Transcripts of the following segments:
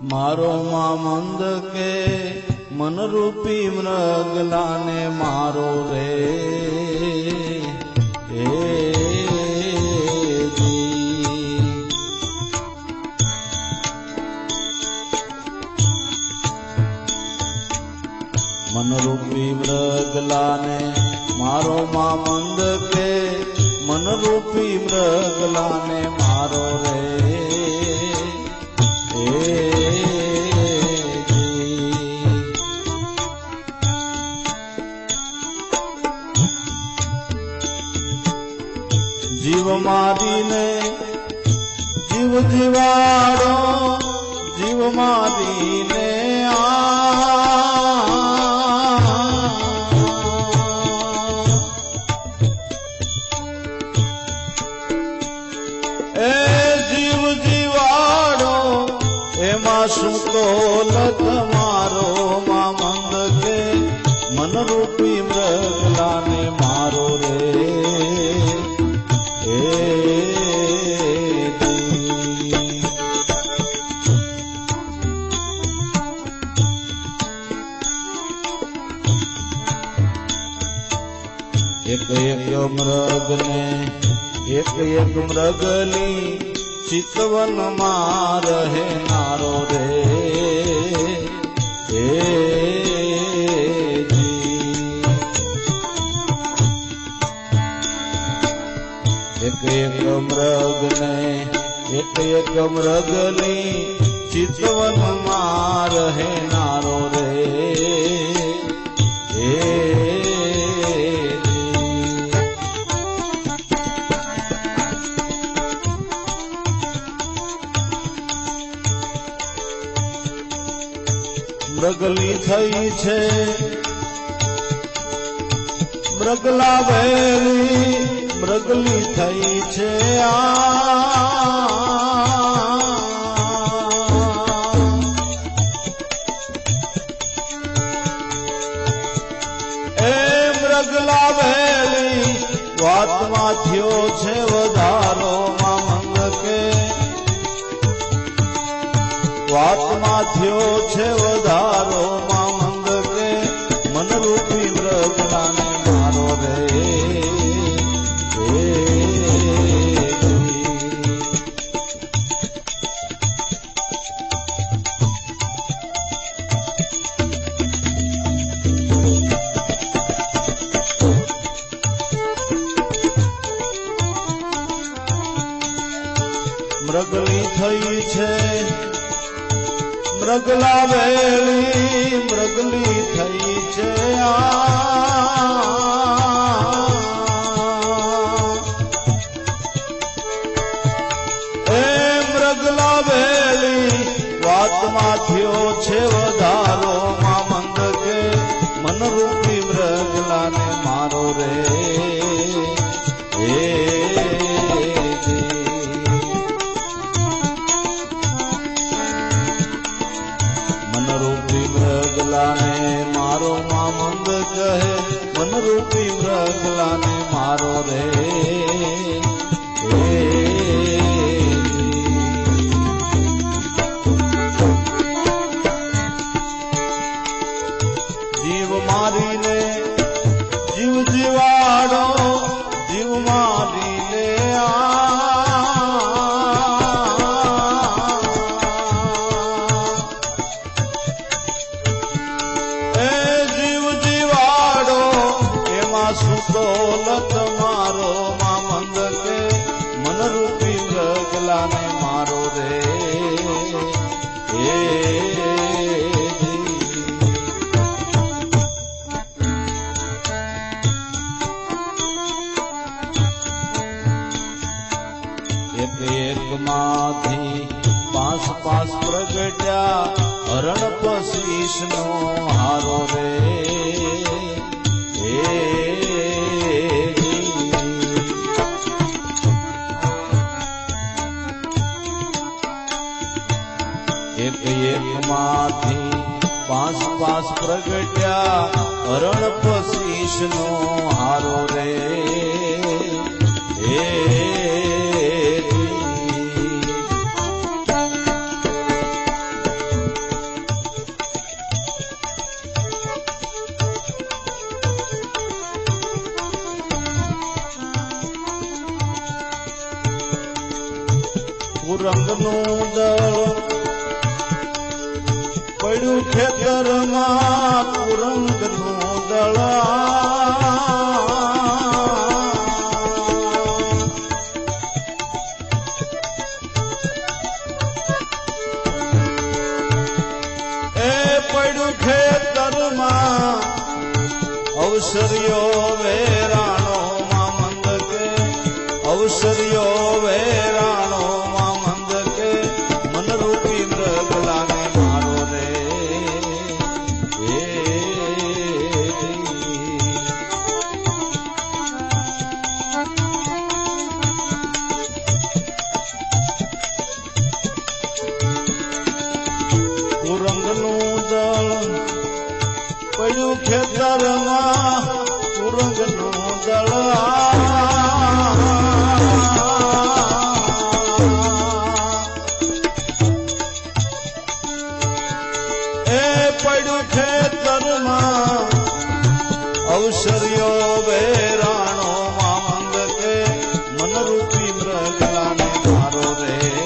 मारो मामंद के मन रूपी मृगलाने मारो रे मन रूपी मृगलाने मारो मामंद के मन रूपी मृगलाने मारो रे जीव मारी ने जीव जीवाड़ो जीव मारी ने जीव जीवाड़ो एमा सुतो लत मारो मामंद के मन रूपी मृगलाने मारो रे एक एक मृग ने एक एक मृगली चितवन मार है नारो रे एक एक मृग ने एक एक मृगली चितवन मार है नारो रे मृगली थई छे मृगला वेली मृगली थई छे मृगला वेली वातमा थयो छे वधारो मामंद के वातमा थयो छे वधारो मामंद के मन रूपी मृगलाने मारो रे मृगली थई छे मृगला वेली मृगली थई छे मृगला वेली वातमा थयो छे वधारो मामंद के मन रूपी मृगलाने मारो रे मृगलाने मारो मामंद कहे मन रूपी मृगलाने मारो रे जीव मारी ने जीव जीवाड़ो जीव मारी ने सुतो लत मारो मामंद के मन रूपी मृगलाने मारो रे एक एक माथी पास पास प्रगट्या हरण पशीष नो हारो रे एक एक माथी पास पास प्रगट्या हरण पशीष नो हारो रे દળ પડ્યું ખેતરમાં કુરંગનું દળ અવસર્યો વેરાણો માં મંદ કે અવસર્યો વેરાણો માં મંદ કે મનરૂપી મૃગલાને મારો રે કુરંગનું દળ પડ્યું ખેતરમાં કુરંગનું દળ એ પડ્યું ખેતરમાં અવસર્યો વેરાણો માં મંદ કે મનરૂપી મૃગલાને મારો રે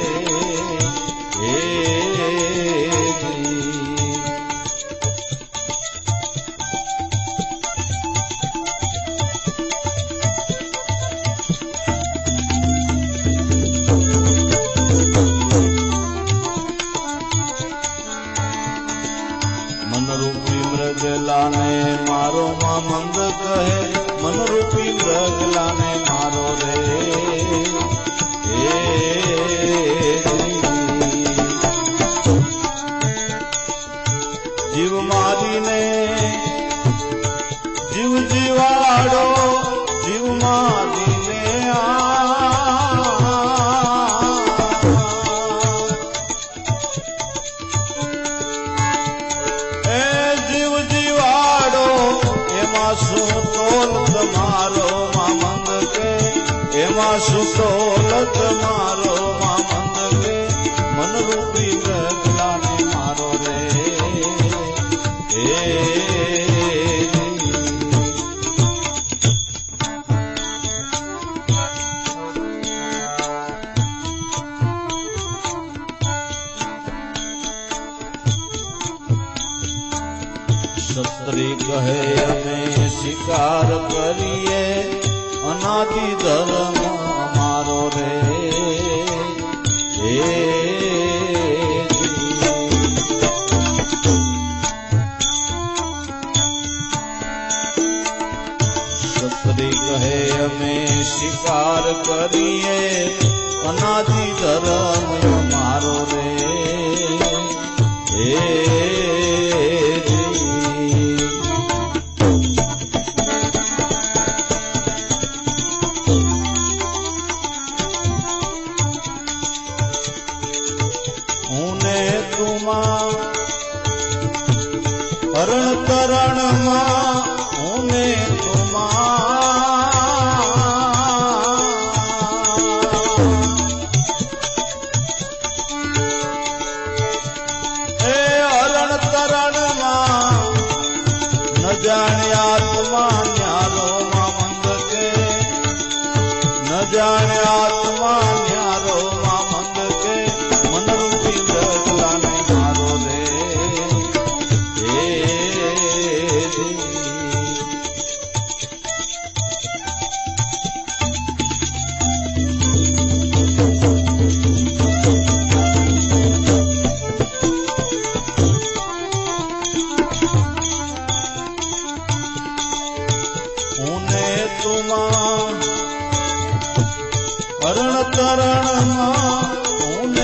મનરૂપી મૃગલાને મારો માં મંદ કહે મનરૂપી મૃગલાને મારો રે જીવ મારીને જીવ જીવાડો જીવ મારીને શું તોલ તમારો માં મંદ કે એમાં શું તોલ તમારો માં મંદ કે મનરૂપી મૃગલાને મારો રે સત્રી કહે અમે શિકાર કરીએ અનાદિ ધર્મ અમારો રે સત્રી કહે અમે શિકાર કરીએ અનાદિ ધર્મ અમારો રે હરણ કરણમાં હું એ હરણ કરણમાં ન જાણે આત્મા ન્યારો માં મંદ કે ન જાણે આત્મા ન્યારો માં મંદ કે મનરૂપી મૃગલાને મારો રે હરણ તરણમાં હું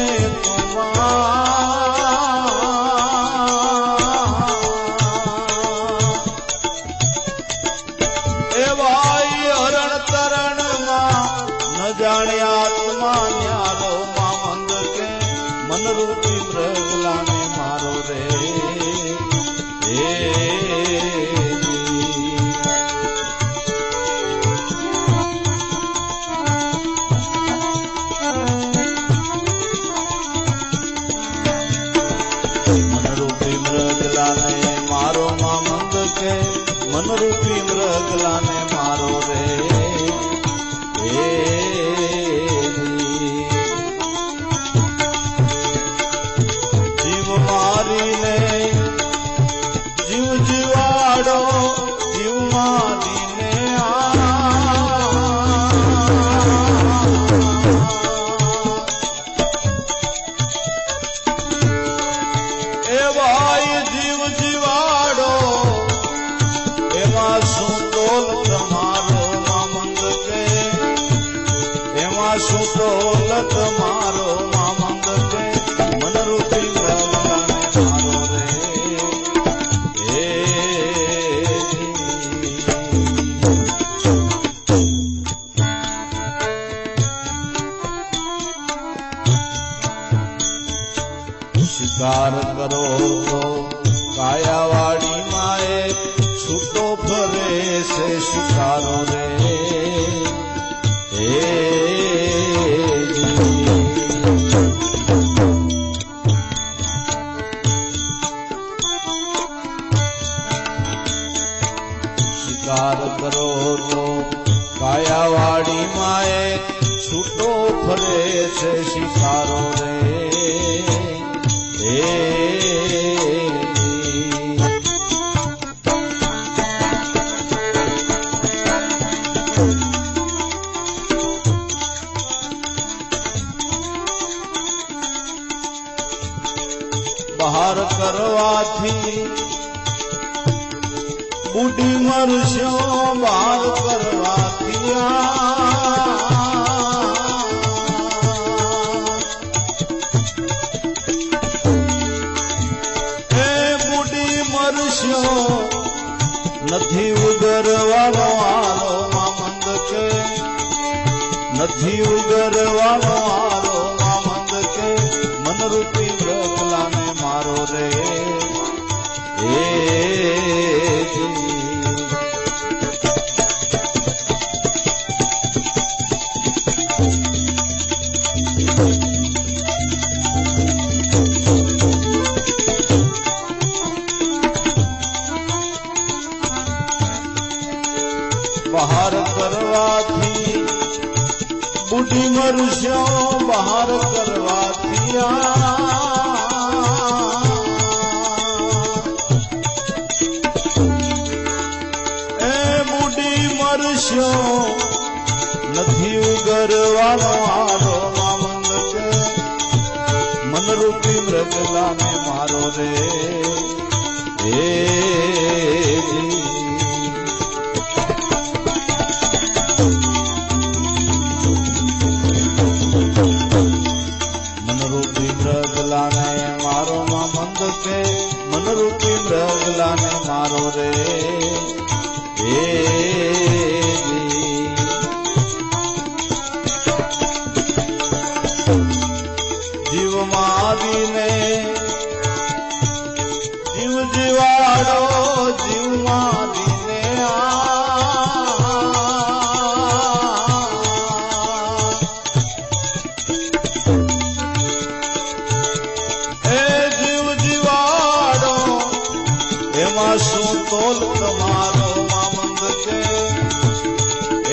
એ ભાઈ હરણ તરણમાં ન જાણે આત્મા ન્યારો માં મંદ કે મનરૂપી મૃગલાને મારો રે મનરૂપી મૃગલાને મારો રે શિકાર કરો તો કાયાવાડી માએ છૂટો ફરે છે શિકારો રે હે શિકાર કરો તો કાયાવાડી માએ છૂટો ફરે છે શિકારો રે હે બહાર કરવાથી બુઢી મરશો બહાર કરવાથી એ બુઢી મરશો નથી ઉગરવાનો આરો મામંદ કે નથી ઉગરવાનો આરો મામંદ કે મનરૂપી ગગલાને મારો રે બહાર કરવાથી બુઢી મરશો બહાર કરવાથી એ બુઢી મરશો નથી ઉગરવાનો આરો મામંદ કે મનરૂપી મૃગલાને મારો રે હે મારો મામંદ કે મનરૂપી મૃગલાને મારો રે હે જીવ મારીને જીવ જીવાડો જીવ મારીને એમાં શું તોલ તમારો મામંદ કે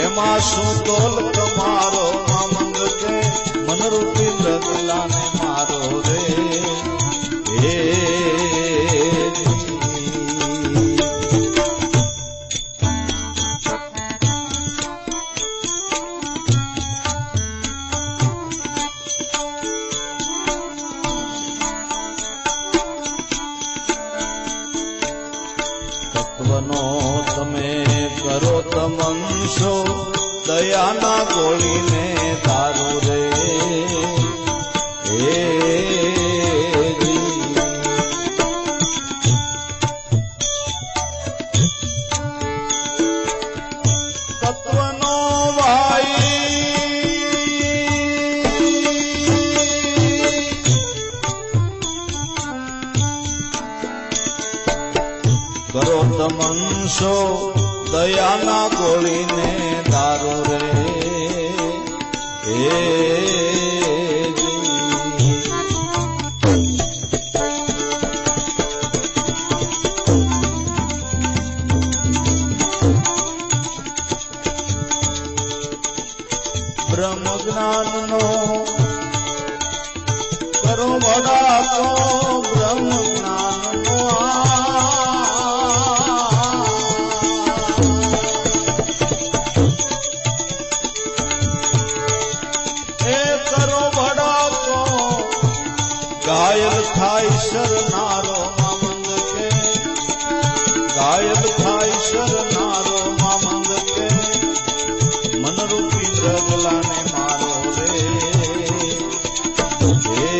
એમાં શું તોલ તમારો મામંદ કે મનરૂપી મૃગલાને મારો રે હે તત્વનો તમે કરો તમંશો દયાના ગોળીને તારો રે હે તત્વનો ભાઈ કરો તમંશો દયાના ગોળીને દારો રે હે બ્રહ્મ જ્ઞાનનો કરો વડાકો બ્રહ્મ જ્ઞાનનો ઘાયલ થાય શરનારો મામંદ કે ઘાયલ થાય શરનારો મામંદ કે મનરૂપી મૃગલાને મારો રે હે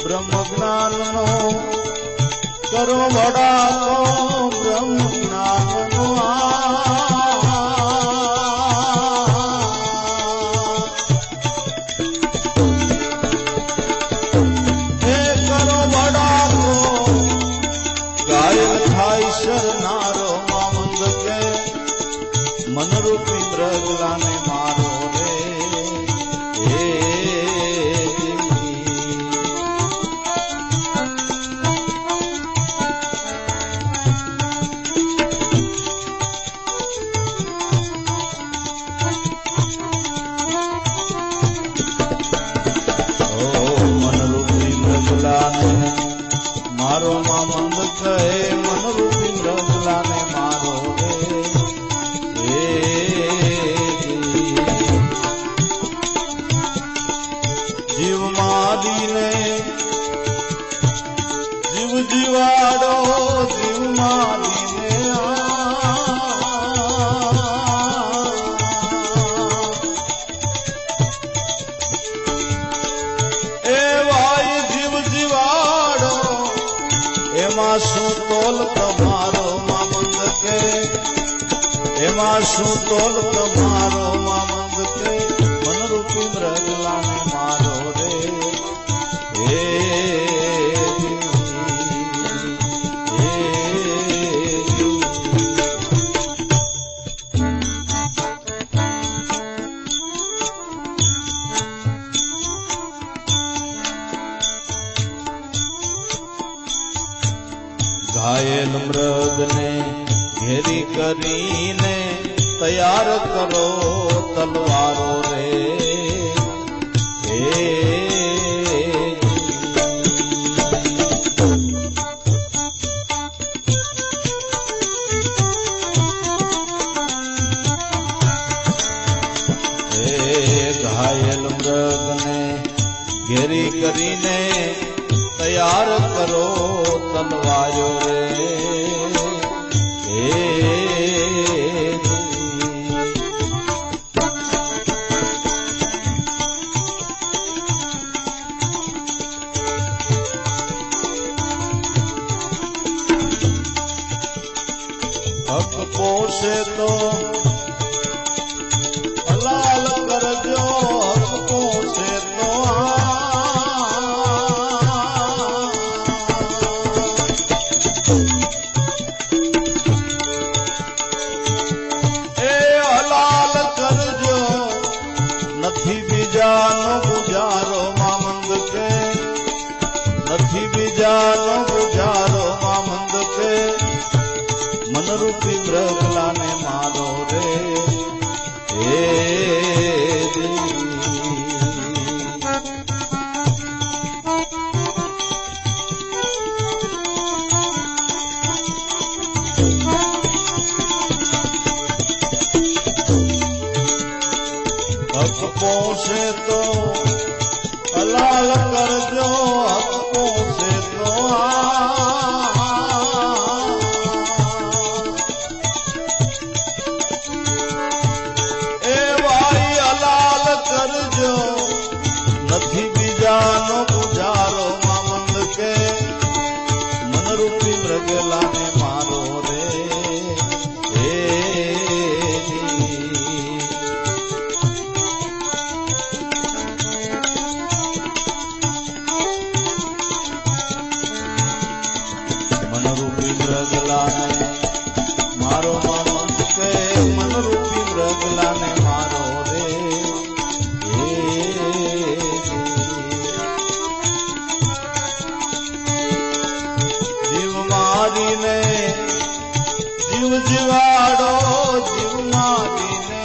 બ્રહ્મ જ્ઞાનનો કરો વડાલો બ્રહ્મ જ્ઞાનનો હે કરો વડાલો ગાયલ થાય શરનારો મામંદ કે મનરૂપી મૃગલાને મારો રે હે મારો મામંદ કહે મનરૂપી મૃગલાને મારો રે હે જીવ માદીને જીવ જીવાડો જીવ માદીને એમાં શું તોલ તમારો મામંદ કે એમાં શું તોલ તમારો મામંદ કે મનરૂપી મૃગલાને મારો રે હે ઘાયલ મૃગને ઘેરી કરીને તૈયાર કરો તલવારો રે હે ઘાયલ મૃગને ઘેરી કરીને તૈયાર કરો તલવારો રે હે હક પોષે તો હલાલ કરજો હક પોષે તો નથી બીજાનો ગુજારો મામંદ કે નથી બીજાનો ગુજારો મામંદ કે મનરૂપી મૃગલાને મારો રે હે હક પોષે તો હલાલ કરજો હક પોષે તો એ ભાઈ હલાલ કરજો નથી બીજાનો ગુજારો મામંદ કે મનરૂપી મૃગલાને મારો રે હે મનરૂપી મૃગલાને મારો મામંદ કે મનરૂપી મૃગલાને મારો રે જીવ મારીને જીવ જીવાડો જીવ મારીને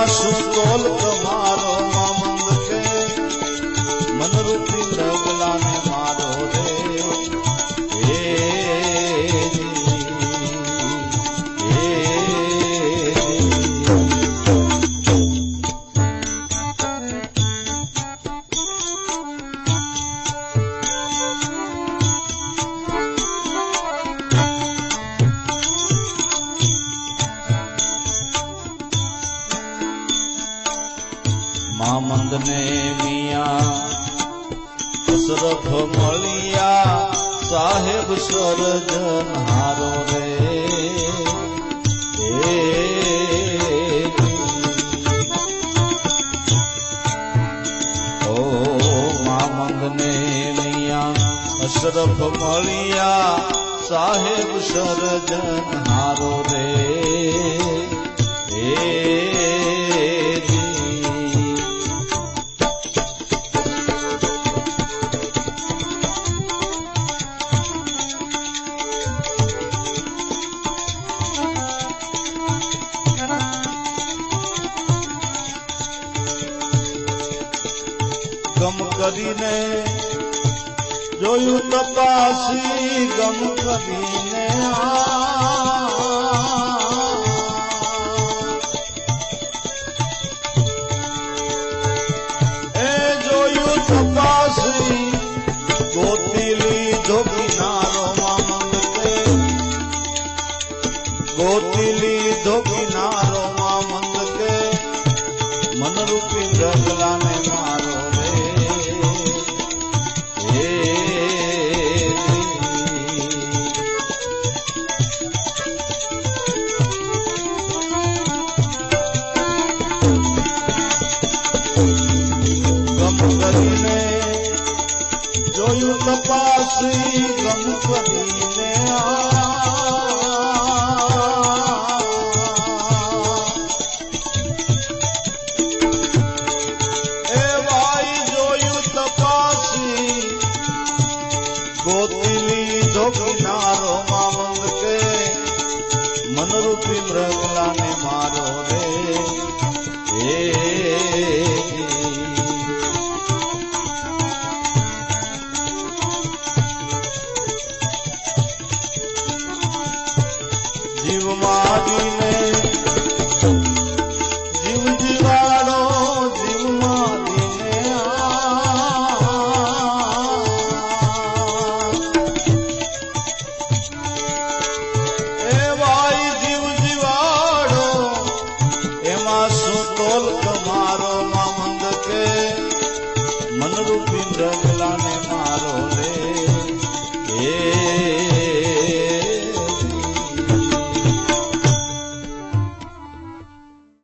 શું તોલ તમારો મામંદ કે મનરૂપી મૃગલાને મારો રે હે મંદ ને મિયા અશરફ મળ્યા સાહેબ સર્જનહારો રે ઓ મામંદ ને મિયા અશરફ મળ્યા સાહેબ સર્જનહારો રે ગમ કરીને જોયું તપાસી ગમ કરીને એ જોયું તપાસી ગોતી લીધો કિનારો મામંદ ગોતી લીધો કિનારો